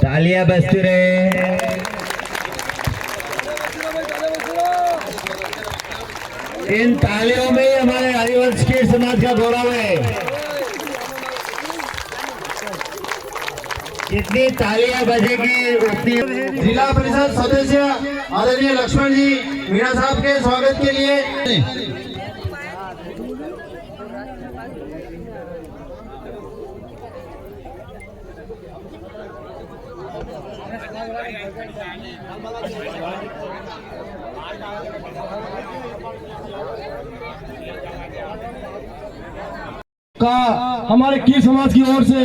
तालियां बजती रहे। इन तालियों में ही हमारे हरिवंश के समाज का गौरव है। जितनी तालियां बजेगी उतनी। जिला परिषद सदस्य आदरणीय लक्ष्मण जी मीणा साहब के स्वागत के लिए का हमारे कीर समाज की ओर से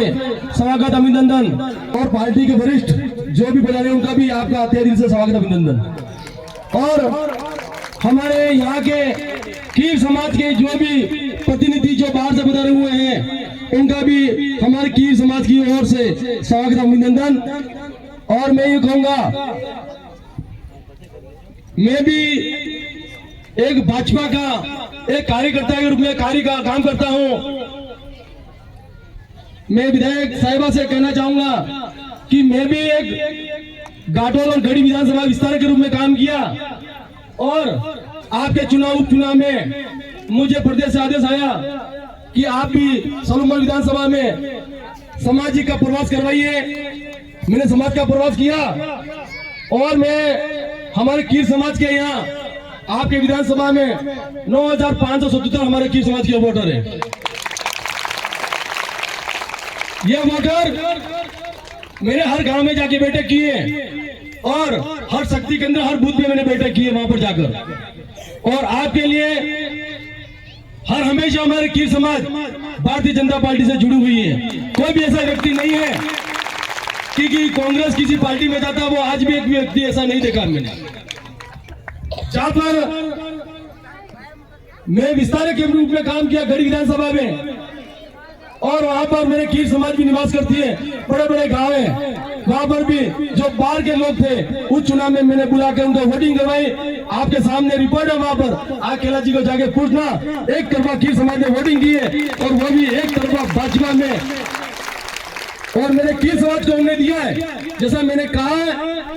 स्वागत अभिनंदन और पार्टी के वरिष्ठ जो भी पधारे उनका भी आपका तहे दिल से स्वागत अभिनंदन। और हमारे यहाँ के कीर समाज के जो भी प्रतिनिधि जो बाहर से पधारे हुए हैं उनका भी हमारे कीर समाज की ओर से स्वागत अभिनंदन। और मैं ये कहूंगा, मैं भी एक भाजपा का एक कार्यकर्ता के रूप में कार्य का काम करता हूं। मैं विधायक साहिबा से कहना चाहूंगा कि मैं भी एक घाटोल और गढ़ी विधानसभा विस्तार के रूप में काम किया और आपके उपचुनाव में मुझे प्रदेश से आदेश आया कि आप भी सलूमल विधानसभा में सामाजिक का प्रवास करवाइए। मैंने समाज का प्रवास किया और मैं हमारे कीर समाज के यहाँ आपके विधानसभा में 9,577 हमारे कीर समाज के वोटर है। ये वोटर मैंने हर गांव में जाके बैठक किए और हर शक्ति केंद्र हर बूथ में मैंने बैठक की है वहां पर जाकर। और आपके लिए हर हमेशा हमारे कीर समाज भारतीय जनता पार्टी से जुड़ी हुई है। कोई भी ऐसा व्यक्ति नहीं है कि कांग्रेस किसी पार्टी में जाता, वो आज भी एक व्यक्ति ऐसा नहीं देखा मैंने। जहां पर मैं विस्तार के रूप में काम किया गढ़ी विधानसभा में और वहां पर मेरे कीर समाज भी निवास करती है, बड़े बड़े गांव हैं, वहां पर भी जो बाहर के लोग थे उस चुनाव में मैंने बुला कर उनको वोटिंग करवाई। आपके सामने रिपोर्ट है, वहां पर आकेला जी को जाके पूछना, एक तरफा कीर समाज ने वोटिंग की है और वो भी एक तरफा भाजपा में। और मेरे कीर समाज को हमने दिया है, जैसा मैंने कहा है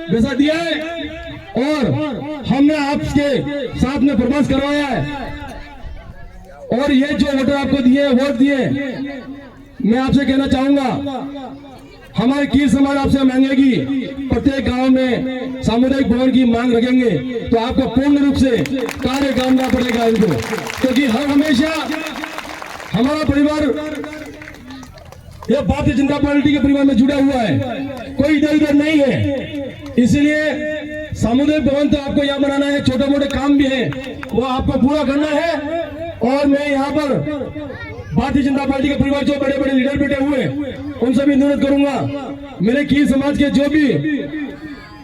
वैसा दिया है और हमने आपके साथ में प्रवास करवाया है। और ये जो वोटर आपको दिए वोट दिए, मैं आपसे कहना चाहूंगा, हमारे कीर समाज आपसे मांगेगी, प्रत्येक गांव में सामुदायिक भवन की मांग रखेंगे तो आपको पूर्ण रूप से कार्य करना पड़ेगा इनको, क्योंकि हर हमेशा हमारा परिवार यह भारतीय जनता पार्टी के परिवार में जुड़ा हुआ है, कोई इधर उधर नहीं है। इसलिए सामुदायिक भवन तो आपको यहाँ बनाना है, छोटे मोटे काम भी है वो आपको पूरा करना है। और मैं यहाँ पर भारतीय जनता पार्टी के परिवार जो बड़े बड़े लीडर बैठे हुए उनसे भी अनुरोध करूंगा, मेरे कीर समाज के जो भी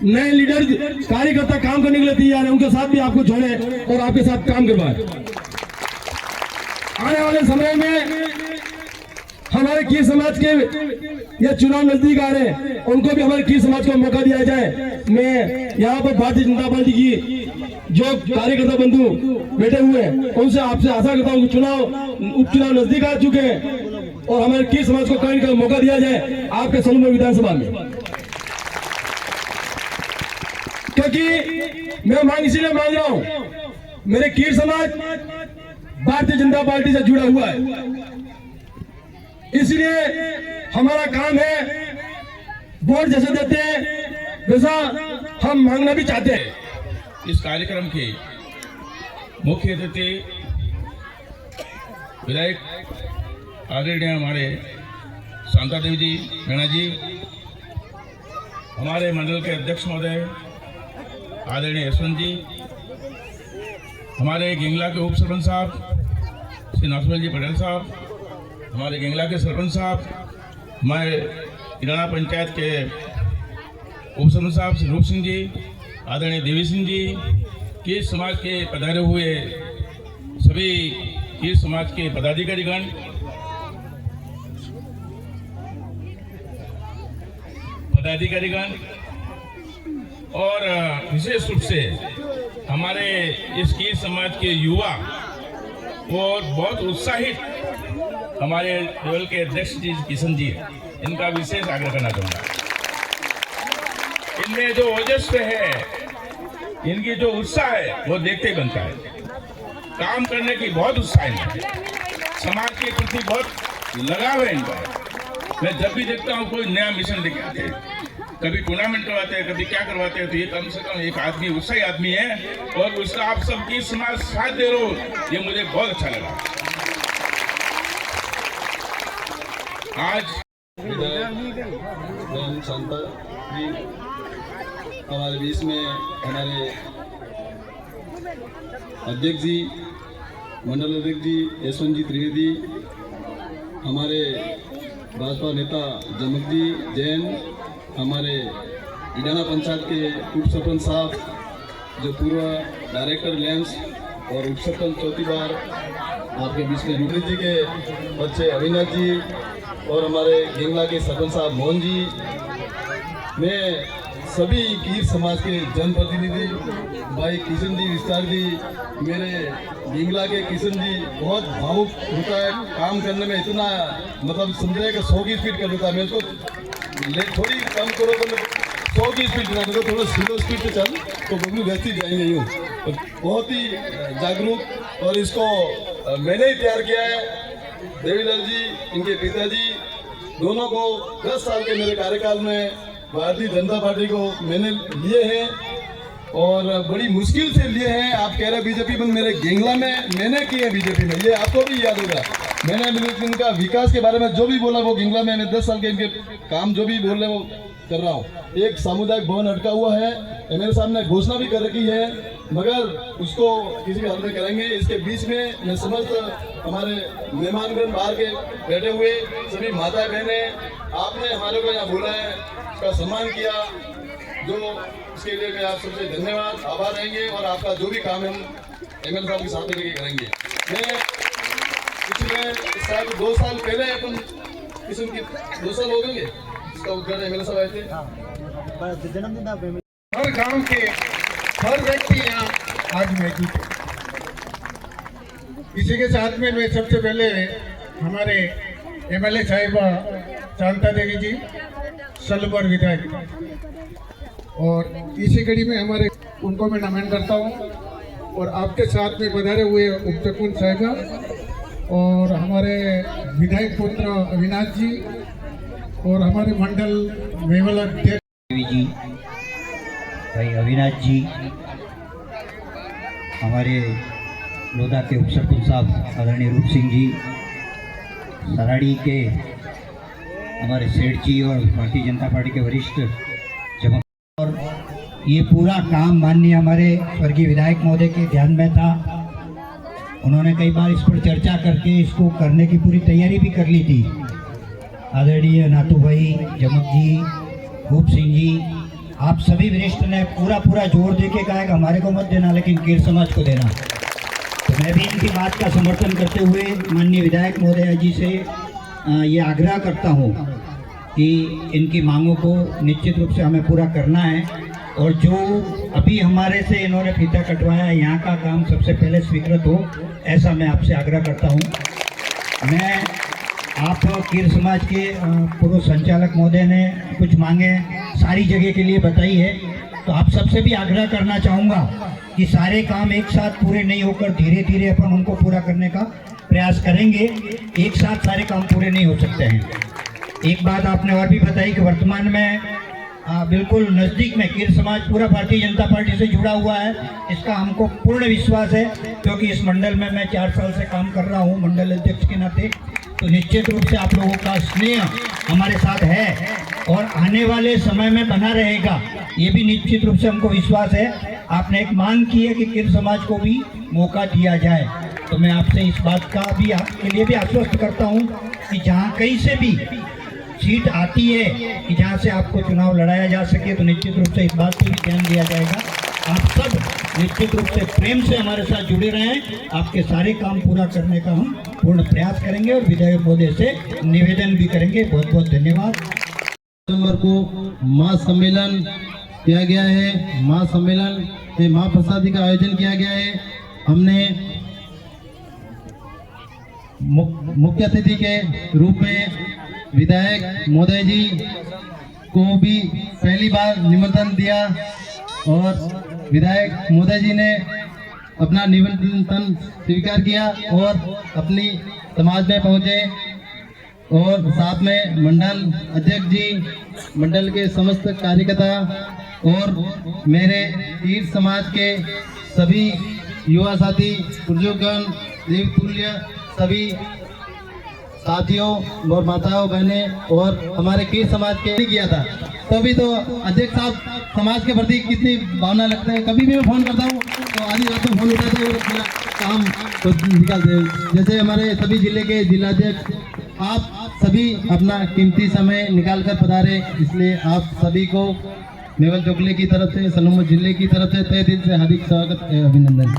नए लीडर कार्यकर्ता काम करने के लिए तैयार है उनके साथ भी आपको जोड़े और आपके साथ काम करवाए। आने वाले समय में हमारे कीर समाज के ये चुनाव नजदीक आ रहे हैं, उनको भी हमारे कीर समाज को मौका दिया जाए। मैं यहाँ पर भारतीय जनता पार्टी की जो कार्यकर्ता बंधु बैठे हुए हैं उनसे आपसे आशा करता हूँ कि उपचुनाव नजदीक आ चुके हैं और हमारे कीर समाज को कार्य का मौका दिया जाए आपके सलूमल विधानसभा में। क्योंकि मैं मांग इसीलिए मांग रहा हूँ, मेरे कीर समाज भारतीय जनता पार्टी से जुड़ा हुआ है, इसलिए हमारा काम है वोट जैसे देते हैं वैसा हम मांगना भी चाहते हैं। इस कार्यक्रम के मुख्य अतिथि विधायक आदरणीय हमारे शांता देवी जी मीणा जी, हमारे मंडल के अध्यक्ष महोदय आदरणीय यशवंत जी, हमारे गेंगला के उप सरपंच साहब श्री नाथपाल जी पटेल साहब, हमारे गेंगला के सरपंच साहब, हमारे इराना पंचायत के उप सरपंच साहब श्री रूप सिंह जी, आदरणीय देवी सिंह जी, कीर समाज के पधारे हुए सभी कीर समाज के पदाधिकारीगण, और विशेष रूप से हमारे इस कीर समाज के युवा और बहुत उत्साहित हमारे लेवल के अध्यक्ष जी किशन जी, इनका विशेष आग्रह करना चाहूँगा। इनमें जो ओजस्व है, इनकी जो उत्साह है, वो देखते ही बनता है। काम करने की बहुत उत्साह है, समाज के प्रति बहुत लगाव है इनका। मैं जब भी देखता हूँ कोई नया मिशन लेके आते हैं, कभी टूर्नामेंट करवाते हैं, कभी क्या करवाते हैं, तो ये कम से कम एक आदमी उत्साही आदमी है और उसका आप सबकी समाज साथ दे रहे हो, ये मुझे बहुत अच्छा लगा। आज शांता जी हमारे बीच में, हमारे अध्यक्ष जी, मंडल अध्यक्ष जी यशवंत जी त्रिवेदी, हमारे भाजपा नेता जमक जी जैन, हमारे इडाना पंचायत के उप सरपंच साहब, जो पूर्व डायरेक्टर लैंस और उप सरपंच चौथी बार आपके बीच में, रूपी जी के बच्चे अविनाश जी और हमारे गेंगला के सरपंच साहब मोहन जी, मैं सभी कीर समाज के जनप्रतिनिधि भाई किशन जी विस्तार जी, मेरे गेंगला के किशन जी, बहुत भावुक होता है काम करने में, इतना मतलब समझे कि 100 की स्पीड कर देता है। मैं उसको थोड़ी कम करो तो 100 की स्पीड ना करो, थोड़ा स्लो स्पीड पे चल तो बबलू व्यक्ति जाएंगे यूँ। तो बहुत ही जागरूक, और इसको मैंने ही तैयार किया है। देवीलाल जी, इनके पिताजी, दोनों को 10 साल के मेरे कार्यकाल में भारतीय जनता पार्टी को मैंने लिए हैं और बड़ी मुश्किल से लिए हैं। आप कह रहे बीजेपी में, मेरे गेंगला में मैंने किए बीजेपी में, ये आपको भी याद होगा। मैंने इनका विकास के बारे में जो भी बोला वो गेंगला में, मैं 10 साल के इनके काम जो भी बोल रहे वो कर रहा हूँ। एक सामुदायिक भवन अटका हुआ है, मेरे सामने घोषणा भी कर रखी है, मगर उसको किसी भी हाल में करेंगे। इसके बीच में मैं समझ हमारे मेहमानगण बाहर के बैठे हुए सभी माता बहनें, आपने हमारे को यहाँ बोला है, उसका सम्मान किया, जो उसके लिए मैं आप सबसे धन्यवाद आभार रहेंगे। और आपका जो भी काम है हम एमएलए साहब के साथ लेके करेंगे। मैं पिछले 2 साल पहले अपन किस्म की 2 साल हो गए इसका उद्घाटन एमएलए साहब आए थे। हर गांव के हर व्यक्ति यहाँ आज मौजूद है। इसी के साथ में मैं सबसे पहले हमारे एमएलए साहिबा शांता देवी जी, सलवर विधायक, और इसी कड़ी में हमारे उनको मैं नमन करता हूँ। और आपके साथ में पधारे हुए उप सरपंच साहिबा और हमारे विधायक पुत्र अविनाश जी और हमारे मंडल मेवल अध्यक्ष जी भाई अविनाश जी, हमारे लोधा के उप सरपंच साहब आदरणीय रूप सिंह जी, सराड़ी के हमारे सेठ जी और भारतीय जनता पार्टी के वरिष्ठ जमा, और ये पूरा काम माननीय हमारे स्वर्गीय विधायक महोदय के ध्यान में था। उन्होंने कई बार इस पर चर्चा करके इसको करने की पूरी तैयारी भी कर ली थी। आदरणीय नातू भाई, जमक जी, रूप सिंह जी, आप सभी वरिष्ठ ने पूरा जोर दे के कहा कि हमारे को मत देना, लेकिन कीर समाज को देना। तो मैं भी इनकी बात का समर्थन करते हुए माननीय विधायक महोदय जी से ये आग्रह करता हूँ कि इनकी मांगों को निश्चित रूप से हमें पूरा करना है। और जो अभी हमारे से इन्होंने फीता कटवाया है, यहाँ का काम सबसे पहले स्वीकृत हो, ऐसा मैं आपसे आग्रह करता हूँ। मैं आप कीर समाज के पूर्व संचालक महोदय ने कुछ मांगे सारी जगह के लिए बताई है, तो आप सबसे भी आग्रह करना चाहूँगा कि सारे काम एक साथ पूरे नहीं होकर धीरे धीरे अपन उनको पूरा करने का प्रयास करेंगे। एक साथ सारे काम पूरे नहीं हो सकते हैं। एक बात आपने और भी बताई कि वर्तमान में बिल्कुल नज़दीक में कीर समाज पूरा भारतीय जनता पार्टी से जुड़ा हुआ है, इसका हमको पूर्ण विश्वास है, क्योंकि इस मंडल में मैं 4 साल से काम कर रहा हूँ मंडल अध्यक्ष के नाते। तो निश्चित रूप से आप लोगों का स्नेह हमारे साथ है और आने वाले समय में बना रहेगा, ये भी निश्चित रूप से हमको विश्वास है। आपने एक मांग की है कि कीर समाज को भी मौका दिया जाए, तो मैं आपसे इस बात का भी आपके लिए भी आश्वस्त करता हूँ कि जहाँ कहीं से भी सीट आती है कि जहाँ से आपको चुनाव लड़ाया जा सके, तो निश्चित रूप से इस बात पर भी ध्यान दिया जाएगा। आप सब निश्चित रूप से प्रेम से हमारे साथ जुड़े रहें, आपके सारे काम पूरा करने का हम पूर्ण प्रयास करेंगे और विधायक महोदय से निवेदन भी करेंगे। बहुत बहुत धन्यवाद। नवंबर को महासम्मेलन किया गया है, महासम्मेलन में महाप्रसादी का आयोजन किया गया है। हमने मुख्य अतिथि के रूप में विधायक महोदय जी को भी पहली बार निमंत्रण दिया और विधायक महोदय जी ने अपना निमंत्रण स्वीकार किया और अपनी समाज में पहुंचे और साथ में मंडल अध्यक्ष जी, मंडल के समस्त कार्यकर्ता और मेरे तीर्थ समाज के सभी युवा साथी, बुजुर्गगण, देवतुल्य सभी साथियों और माताओं बहनें और हमारे कीर्त समाज के किया था। तभी तो अध्यक्ष साहब समाज के प्रति कितनी भावना लगता है। कभी भी मैं फोन करता हूँ तो आधी रात में फोन उठाते हैं और मेरा काम तो निकालते हैं। जैसे हमारे सभी जिले के जिलाध्यक्ष, आप सभी अपना कीमती समय निकालकर पधारे, इसलिए आप सभी को मेवल चोकले की तरफ से, सलूमर जिले की तरफ से तहे दिल से हार्दिक स्वागत है, अभिनंदन।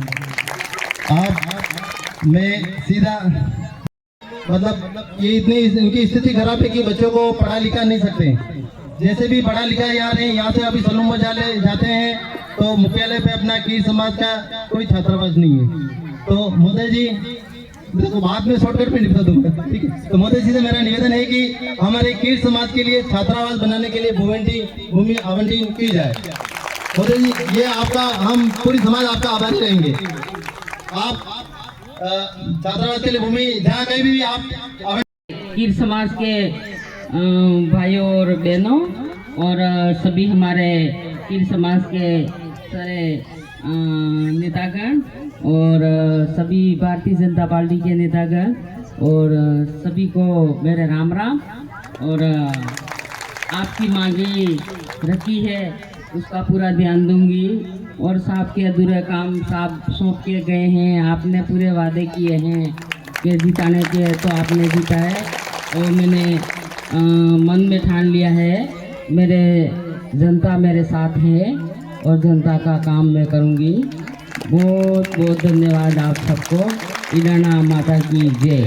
आप मैं सीधा मतलब ये इतनी इनकी स्थिति खराब है कि बच्चों को पढ़ा लिखा नहीं सकते। जैसे भी पढ़ा लिखा जा रहे हैं, यहाँ से अभी सलूमर जाते हैं तो मुख्यालय पे अपना कीर्त समाज का कोई छात्रावास नहीं है। तो मोदी जी देखो बाद में शॉर्टकट में निपटा दूंगा, ठीक है। तो मोदी जी से मेरा निवेदन है कि हमारे कीर्त समाज के लिए छात्रावास बनाने के लिए भूमि आवंटन की जाए। मोदी जी ये आपका, हम पूरी समाज आपका आभारी रहेंगे। आप छात्रावास के लिए भूमि जहाँ कहीं भी आप कीर्त समाज के भाइयों और बहनों और सभी हमारे कीर्त समाज के सारे नेतागण और सभी भारतीय जनता पार्टी के नेतागण और सभी को मेरे राम राम। और आपकी मांगे रखी है उसका पूरा ध्यान दूंगी और साहब के अधूरे काम साहब सौंप के गए हैं, आपने पूरे वादे किए हैं कि जिताने के, तो आपने जिताए और मैंने मन में ठान लिया है मेरे जनता मेरे साथ है और जनता का काम मैं करूंगी। बहुत बहुत धन्यवाद आप सबको। इडाना माता की जय।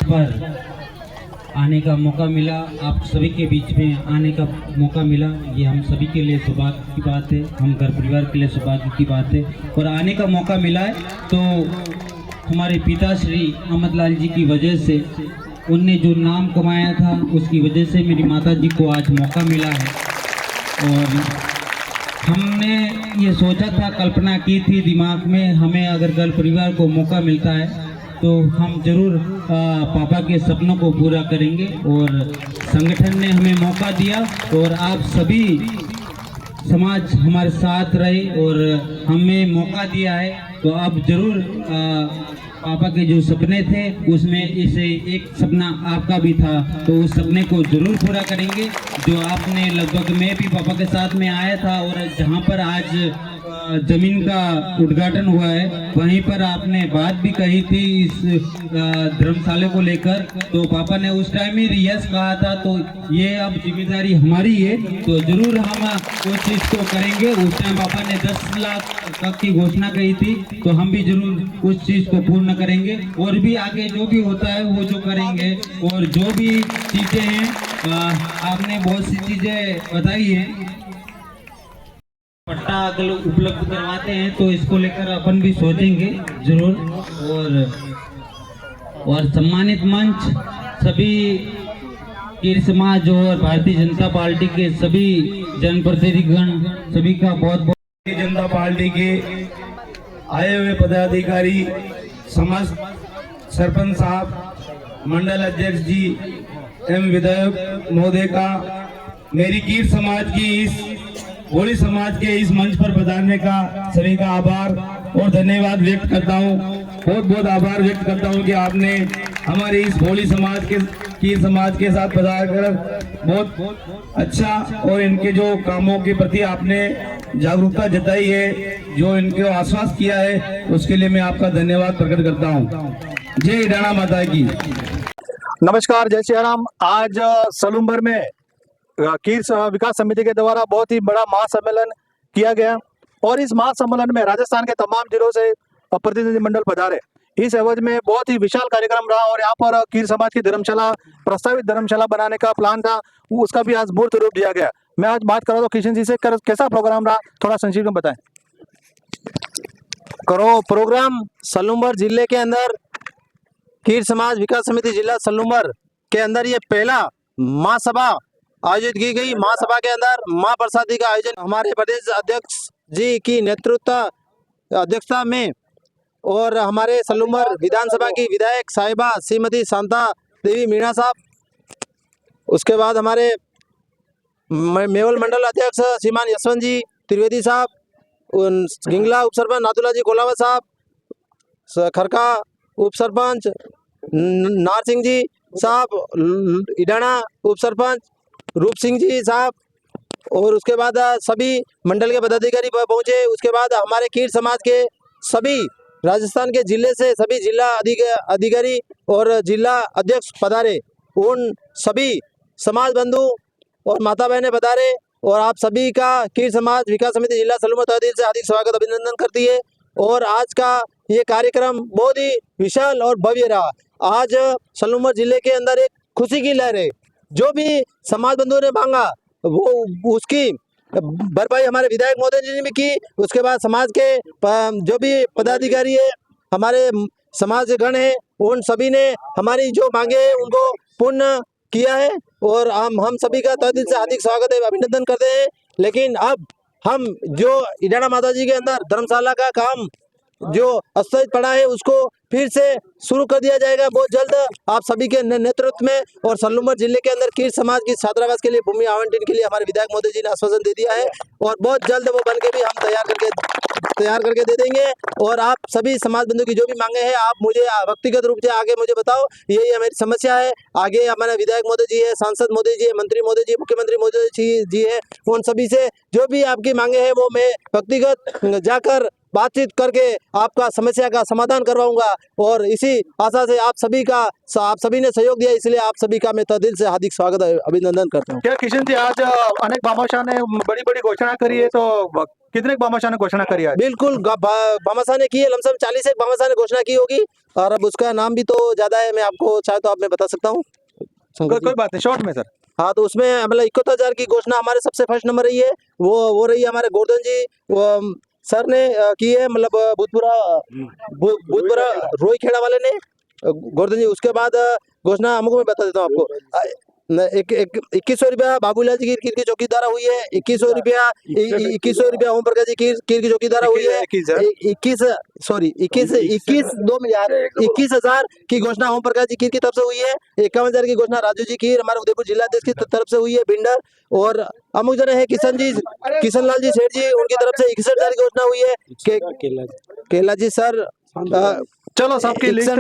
पर आने का मौका मिला, आप सभी के बीच में आने का मौका मिला, ये हम सभी के लिए सौभाग्य की बात है, हम घर परिवार के लिए सौभाग्य की बात है। और आने का मौका मिला है तो हमारे पिता श्री अहमद लाल जी की वजह से, उनने जो नाम कमाया था उसकी वजह से मेरी माता जी को आज मौका मिला है। और हमने ये सोचा था, कल्पना की थी दिमाग में, हमें अगर घर परिवार को मौका मिलता है तो हम जरूर पापा के सपनों को पूरा करेंगे। और संगठन ने हमें मौका दिया और आप सभी समाज हमारे साथ रहे और हमें मौका दिया है, तो आप जरूर पापा के जो सपने थे उसमें इसे एक सपना आपका भी था, तो उस सपने को जरूर पूरा करेंगे। जो आपने लगभग, मैं भी पापा के साथ में आया था और जहां पर आज जमीन का उद्घाटन हुआ है वहीं पर आपने बात भी कही थी इस धर्मशाला को लेकर, तो पापा ने उस टाइम ही यस कहा था। तो ये अब जिम्मेदारी हमारी है, तो जरूर हम उस चीज़ को करेंगे। उस टाइम पापा ने 10 लाख तक की घोषणा कही थी, तो हम भी जरूर उस चीज़ को पूर्ण करेंगे और भी आगे जो भी होता है वो जो करेंगे। और जो भी चीज़ें हैं, आपने बहुत सी चीज़ें बताई हैं, पट्टा अगर उपलब्ध करवाते हैं तो इसको लेकर अपन भी सोचेंगे जरूर। और सम्मानित मंच सभी कीर्त समाज और भारतीय जनता पार्टी के सभी जनप्रतिनिधिगण सभी का बहुत बहुत। भारतीय जनता पार्टी के आए हुए पदाधिकारी, समस्त सरपंच साहब, मंडल अध्यक्ष जी एवं विधायक महोदय का मेरी कीर्त समाज की इस भोली समाज के इस मंच पर पधारने का सभी का आभार और धन्यवाद व्यक्त करता हूँ। बहुत बहुत आभार व्यक्त करता हूँ कि आपने हमारे इस भोली समाज के साथ पधार कर बहुत अच्छा और इनके जो कामों के प्रति आपने जागरूकता जताई है, जो इनको आश्वास किया है, उसके लिए मैं आपका धन्यवाद प्रकट करता हूँ। जय इडाना माता की। नमस्कार, जय श्री राम। आज सलूमर में कीर्त विकास समिति के द्वारा बहुत ही बड़ा महासम्मेलन किया गया और इस महासम्मेलन में राजस्थान के तमाम जिलों से प्रतिनिधिमंडल पधारे। इस एवज में बहुत ही विशाल कार्यक्रम रहा और यहाँ पर कीर्त समाज की धर्मशाला, प्रस्तावित धर्मशाला बनाने का प्लान था, उसका भी आज मूर्त रूप दिया गया। मैं आज बात कर रहा हूँ किशन जी से, कैसा प्रोग्राम रहा, थोड़ा संक्षिप्त में बताएं। प्रोग्राम सलूमर जिले के अंदर कीर समाज विकास समिति जिला सलूमर के अंदर ये पहला महासभा आयोजित की गई। महासभा के अंदर महाप्रसादी का आयोजन हमारे प्रदेश अध्यक्ष जी की अध्यक्षता में और हमारे सलूमर विधानसभा की विधायक साहिबा श्रीमती शांता देवी मीणा साहब, उसके बाद हमारे मेवल मंडल अध्यक्ष श्रीमान यशवंत जी त्रिवेदी साहब, गिंगला उप सरपंच नादुल्ला जी कोलावत साहब, खरका उप सरपंच नार सिंह जी साहब, इडाना उप सरपंच रूप सिंह जी साहब, और उसके बाद सभी मंडल के पदाधिकारी पहुंचे। उसके बाद हमारे कीर समाज के सभी राजस्थान के जिले से सभी जिला अधिकारी और जिला अध्यक्ष पधारे। उन सभी समाज बंधु और माता बहनें पधारे और आप सभी का कीर समाज विकास समिति जिला सलूमर तहे दिल से हार्दिक स्वागत अभिनंदन करती है। और आज का ये कार्यक्रम बहुत ही विशाल और भव्य रहा। आज सलूमर जिले के अंदर एक खुशी की लहर है। जो भी समाज बंधुओं ने मांगा वो उसकी भरपाई हमारे विधायक महोदय जी ने भी की। उसके बाद समाज के जो भी पदाधिकारी है, हमारे समाज गण है, उन सभी ने हमारी जो मांगे हैं उनको पूर्ण किया है और हम सभी का तहे दिल से हार्दिक स्वागत है, अभिनंदन करते हैं। लेकिन अब हम जो इडाना माता जी के अंदर धर्मशाला का काम जो अस्थगित पड़ा है उसको फिर से शुरू कर दिया जाएगा बहुत जल्द आप सभी के नेतृत्व में। और सलूमर जिले के अंदर कीर समाज की छात्रावास के लिए भूमि आवंटन के लिए हमारे विधायक महोदय जी ने आश्वासन दे दिया है और बहुत जल्द वो बन के भी हम तैयार करके दे देंगे। और आप सभी समाज बंधु की जो भी मांगे हैं आप मुझे व्यक्तिगत रूप से आगे मुझे बताओ, यही हमारी समस्या है। आगे हमारे विधायक महोदय जी है, सांसद महोदय जी है, मंत्री महोदय जी, मुख्यमंत्री महोदय जी है, उन सभी से जो भी आपकी मांगे हैं वो मैं व्यक्तिगत जाकर बातचीत करके आपका समस्या का समाधान करवाऊंगा। और इसी आशा से आप सभी ने सहयोग दिया, इसलिए आप सभी का मैं तहे दिल से हार्दिक स्वागत अभिनंदन करता हूँ। क्या किशन जी, आज अनेक भामाशाह ने बड़ी बड़ी घोषणा करी है, तो कितने भामाशाह ने घोषणा करी है? बिल्कुल भामाशाह ने की है, लमसम 40 एक भामाशाह ने घोषणा की होगी और अब उसका नाम भी तो ज्यादा है, मैं आपको चाहे तो आप मैं बता सकता हूँ। कोई बात नहीं, शॉर्ट में सर। हाँ, तो उसमें मतलब 71,000 की घोषणा हमारे सबसे फर्स्ट नंबर रही है, वो रही है हमारे गोवर्धन जी सर ने की है, मतलब भूतपूर्व रोई खेड़ा वाले ने गोवर्धन जी। उसके बाद घोषणा हमको मैं बता देता हूँ आपको, 2100 रुपया बाबूलाल जी कीर की चौकीदारा हुई है, 2100 रुपया ओम प्रकाश जी कीर की चौकीदारा हुई है, 21,000 की घोषणा ओम प्रकाश जी कीर की तरफ से हुई है, 51,000 की घोषणा राजू जी कीर हमारे उदयपुर जिलाध्यक्ष की तरफ से हुई है बिंडर। और अमुक जन है किशन लाल जी सेठ जी, उनकी तरफ से 61,000 की घोषणा हुई है। केला जी सर, चलो सबकी लिस्ट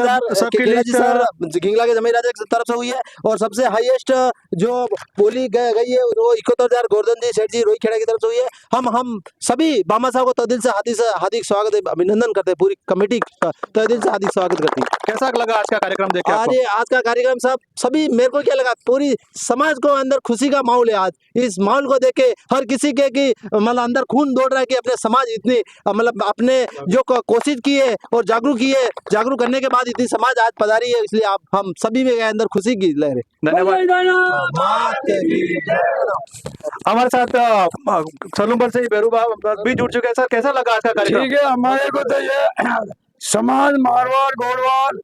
सर गिंगला के जमीन राजा की तरफ से हुई है। और सबसे हाईएस्ट जो बोली गई है वो 71,000 गोवर्धन जी सेठ जी रोई खेड़ा की तरफ से हुई है। हम सभी बामा साहब को तहे दिल से हार्दिक स्वागत अभिनंदन करते हैं, पूरी कमेटी का तहे दिल से हार्दिक स्वागत करती है। कैसा लगा आज का कार्यक्रम देख के? आज का कार्यक्रम सभी मेरे को क्या लगा, पूरी समाज को अंदर खुशी का माहौल है। आज इस माहौल को देख के हर किसी के की मतलब अंदर खून दौड़ रहा है कि अपने समाज इतनी मतलब अपने जो कोशिश की है और जागरूक करने के बाद इतनी समाज आज पधारी है, इसलिए आप हम सभी में अंदर खुशी की लहर है। धन्यवाद। हमारे साथ सलूमर से बेरू भी जुड़ चुके हैं। सर, कैसा लगा आज का कार्यक्रम? ठीक है, हमारे को तो ये समाज मारवाड़ गोड़वाड़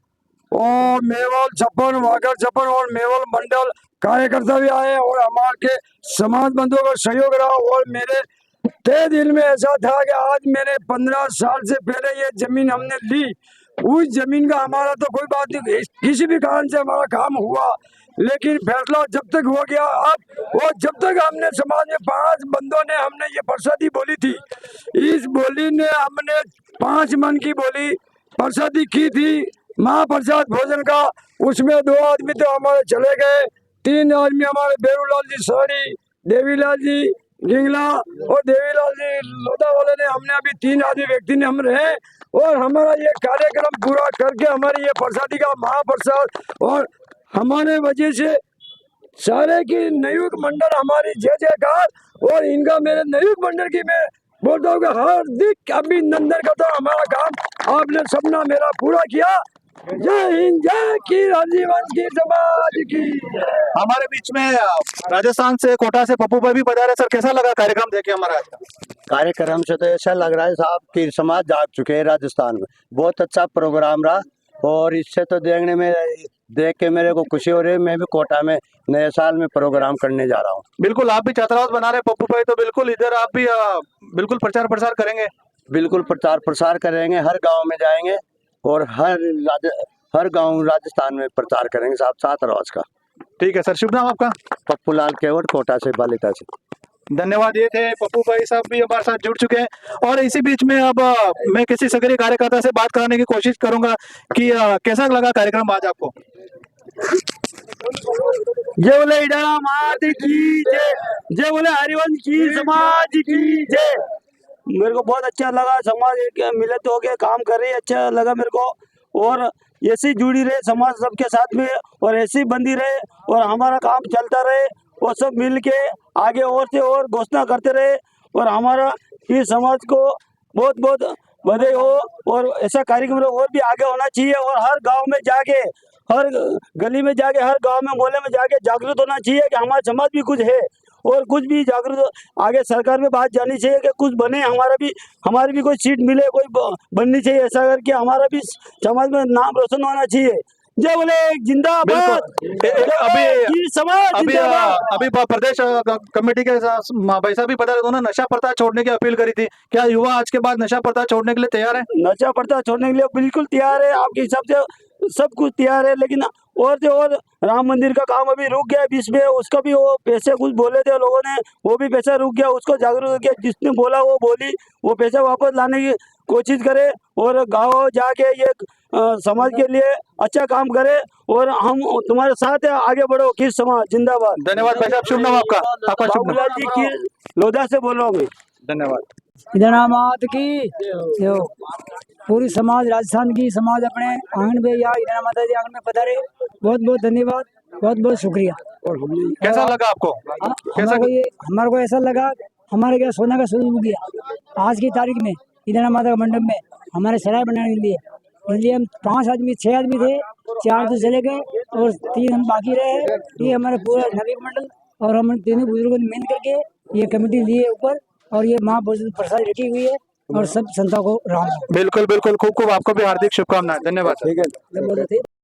और मेवल छप्पन वागर छप्पन और मेवल मंडल कार्यकर्ता भी आए और हमारे के समाज बंधुओं का सहयोग रहा। और मेरे तय दिल में ऐसा था कि आज मैंने 15 साल से पहले ये जमीन हमने ली, उस जमीन का हमारा तो कोई बात नहीं, किसी भी कारण से हमारा काम हुआ, लेकिन फैसला जब तक हो गया अब और जब तक हमने समाज में 5 बंदों ने हमने ये प्रसादी बोली थी, इस बोली ने हमने 5 मन की बोली प्रसादी की थी महाप्रसाद भोजन का। उसमें 2 आदमी तो हमारे चले गए, 3 आदमी हमारे बेरूलाल जी साड़ी, देवीलाल जी गिंगला और देवीलाल जी लोधा वाले ने, हमने अभी 3 आदमी व्यक्ति ने हम रहे और हमारा ये कार्यक्रम पूरा करके हमारी ये प्रसादी का महाप्रसाद और हमारे वजह से सारे की नयुक्त मंडल हमारी जय जयकार। और इनका मेरे नयुक्त मंडल की मैं बोलता हूँ कि हार्दिक अभिनंदन करता हूँ। हमारा काम आपने सपना मेरा पूरा किया। जय हिंद, जय कीर हरिवंश कीर समाज की। हमारे बीच में राजस्थान से कोटा से पप्पू भाई भी पधारे। सर, कैसा लगा कार्यक्रम देखे हमारा? कार्यक्रम से तो ऐसा लग रहा है साहब कीर समाज जाग चुके हैं राजस्थान में, बहुत अच्छा प्रोग्राम रहा और इससे तो देखने में देख के मेरे को खुशी हो रही है। मैं भी कोटा में नए साल में प्रोग्राम करने जा रहा हूँ। बिल्कुल आप भी छात्रावास बना रहे पप्पू भाई, तो बिल्कुल इधर आप भी बिल्कुल प्रचार प्रसार करेंगे। बिल्कुल प्रचार प्रसार करेंगे, हर गांव में जाएंगे और हर गांव राजस्थान में प्रचार करेंगे साथ छात्रावास का। ठीक है सर, शुभ नाम आपका? पप्पू लाल केवट, कोटा से, बालिका से। धन्यवाद। ये थे पप्पू भाई साहब भी हमारे साथ जुड़ चुके हैं। और इसी बीच में अब मैं किसी सक्रिय कार्यकर्ता से बात कराने की कोशिश करूंगा कि कैसा लगा कार्यक्रम आज आपको। जय बोले इडाना मात की जय, जय बोले हरिवंश की समाज की जय। मेरे को बहुत अच्छा लगा, समाज एक मिलत होके काम कर रही है, अच्छा लगा मेरे को। और ऐसी जुड़ी रहे समाज सबके साथ में, और ऐसी बंदी रहे और हमारा काम चलता रहे, और सब मिल के आगे और से और घोषणा करते रहे, और हमारा इस समाज को बहुत बहुत बधाई हो। और ऐसा कार्यक्रम और भी आगे होना चाहिए, और हर गांव में जाके, हर गली में जाके, हर गांव में मोहल्ले में जाके जागरूक होना चाहिए कि हमारा समाज भी कुछ है, और कुछ भी जागरूक आगे सरकार में बात जानी चाहिए कि कुछ बने, हमारी भी कोई सीट मिले, कोई बननी चाहिए। ऐसा करके हमारा भी समाज में नाम रोशन होना चाहिए। जय बोले जिंदाबाद, अभी समाज जिंदाबाद। अभी प्रदेश कमेटी के भाई साहब भी बता रहे थे, उन्होंने नशा प्रथा छोड़ने की अपील करी थी। क्या युवा आज के बाद नशा प्रथा छोड़ने के लिए तैयार है? नशा प्रथा छोड़ने के लिए बिल्कुल तैयार है, आपके हिसाब से सब कुछ तैयार है। लेकिन और से और राम मंदिर का काम अभी रुक गया बीच में, उसका भी वो पैसे कुछ बोले थे लोगों ने, वो भी पैसा रुक गया, उसको जागरूक किया। जिसने बोला वो बोली, वो पैसा वापस लाने की कोशिश करे, और गाँव जाके ये समाज के लिए अच्छा काम करे, और हम तुम्हारे साथ है, आगे बढ़ो। किस समाज जिंदाबाद। धन्यवाद भाई साहब, शुभ नाम आपका? आपका शुभ नाम? बाबूलाल जी की लोधा से बोल रहा हूँ मैं। धन्यवाद। इनामात की जो पूरी समाज, राजस्थान की समाज अपने आंगन में या इनाम माता जी आंगन में पधारे, बहुत बहुत धन्यवाद, बहुत बहुत शुक्रिया। कैसा लगा आपको? हमारे को ऐसा लगा, हमारे क्या सोना का शुरू हो गया आज की तारीख में इनाम माता का मंडप में हमारे सराय बनाने के लिए। इसलिए हम 5 आदमी 6 आदमी थे, 4 तो चले गए और 3 हम बाकी रहे। ये हमारे पूरा नवीन मंडल और हम तीनों बुजुर्गों ने मेहनत करके ये कमेटी ली है ऊपर, और ये माँ प्रसाद रखी हुई है, और सब संता को राम। बिल्कुल बिल्कुल, खूब खूब आपको भी हार्दिक शुभकामनाएं। धन्यवाद। ठीक है।